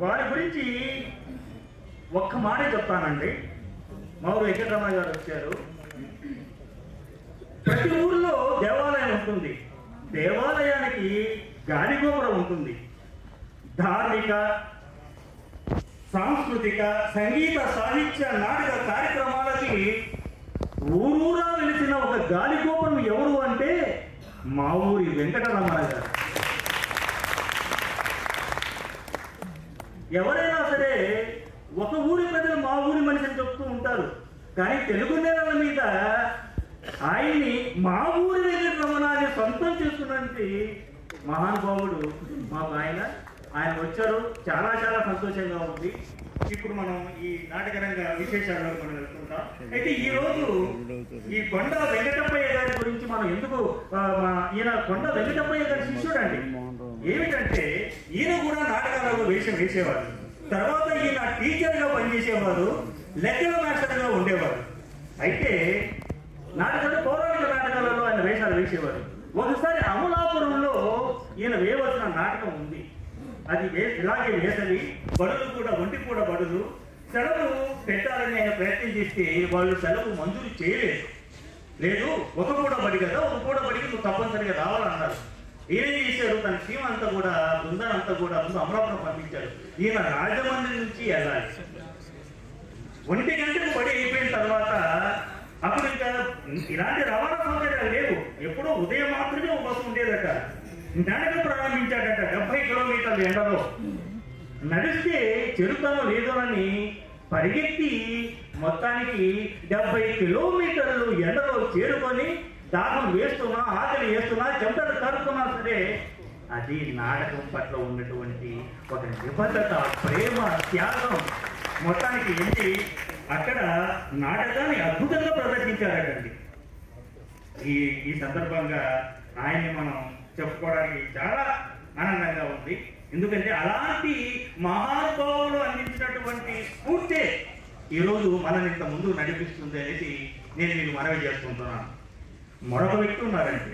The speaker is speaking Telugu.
వారి గురించి ఒక్క మాట చెప్తానండి. మామూలు వెంకటరమణ గారు వచ్చారు. ప్రతి ఊర్లో దేవాలయం ఉంటుంది. దేవాలయానికి గాలిగోపురం ఉంటుంది. ధార్మిక, సాంస్కృతిక, సంగీత, సాహిత్య, నాటక కార్యక్రమాలకి ఊరూరా వెలిసిన ఒక గాలిగోపురం ఎవరు అంటే మా ఊరి వెంకటరమణ గారు. ఎవరైనా సరే ఒక ఊరి ప్రజలు మా ఊరి మనిషిని చెప్తూ ఉంటారు, కానీ తెలుగు నేలల మీద ఆయన్ని మా ఊరి వెంకటరమణాన్ని సొంతం చేసుకున్నటువంటి మహానుభావుడు మాకు ఆయన వచ్చారు. చాలా చాలా సంతోషంగా ఉంది. ఇప్పుడు మనం ఈ నాటకరంగ విశేషాల్లో మనం వెళ్తుంటాం. అయితే ఈ రోజు ఈ కొండ వెంకటప్పయ్య గారి గురించి మనం ఎందుకు ఈయన కొండ వెంకటప్పయ్య గారి శిష్యుడు అండి. ఏమిటంటే ఈయన కూడా నాటకాలలో వేషం వేసేవారు. తర్వాత ఈయన టీచర్ గా పనిచేసేవారు, లెక్కల మాస్టర్ గా ఉండేవారు. అయితే పౌరాణిక నాటకాలలో ఆయన వేషాలు వేసేవారు. ఒకసారి అమలాపురంలో ఈయన వేయవలసిన నాటకం ఉంది. అది ఇలాగే వేసవి బడులు కూడా ఒంటి కూడా బడులు సెలవు పెట్టాలని ఆయన ప్రయత్నం చేస్తే వాళ్ళు సెలవు మంజూరు చేయలేదు. లేదు, ఒక కూడా బడి కదా, ఒక కూడా బడికి నువ్వు తప్పనిసరిగా రావాలన్నారు. ఏం చేశారు, తన టీం అంతా కూడా బృందాన్ని అంతా కూడా ముందు అమలాపురం పంపించారు. ఈయన రాజమండ్రి నుంచి వెళ్ళాలి. 1 గంటకు బడి అయిపోయిన తర్వాత అప్పుడు ఇంకా ఇలాంటి రవాణా సౌకర్యాలు లేవు. ఎప్పుడో ఉదయం మాత్రమే ఒక బస్సు ఉండేదట. నడక ప్రారంభించాడట. 70 కిలోమీటర్ల ఎండలో నడిస్తే చెరుతనం లేదోనని పరిగెత్తి మొత్తానికి 70 కిలోమీటర్లు ఎండలో చేరుకొని దాహం వేస్తున్నా, ఆకలి వేస్తున్నా, చెమటలు కరుతున్నా సరే అది నాటకం పట్ల ఉన్నటువంటి ఒక నిబద్ధత, ప్రేమ, త్యాగం. మొత్తానికి వెళ్ళి అక్కడ నాటకాన్ని అద్భుతంగా ప్రదర్శించారటండి. ఈ సందర్భంగా ఆయన్ని మనం చెప్పుకోవడానికి చాలా ఆనందంగా ఉంది. ఎందుకంటే అలాంటి మహానుభావులు అందించినటువంటి స్ఫూర్తే ఈరోజు మనల్ని ఇంత ముందు నడిపిస్తుంది అనేది నేను మీకు మనవి చేసుకుంటున్నాను. మరొక వ్యక్తి ఉన్నారంటే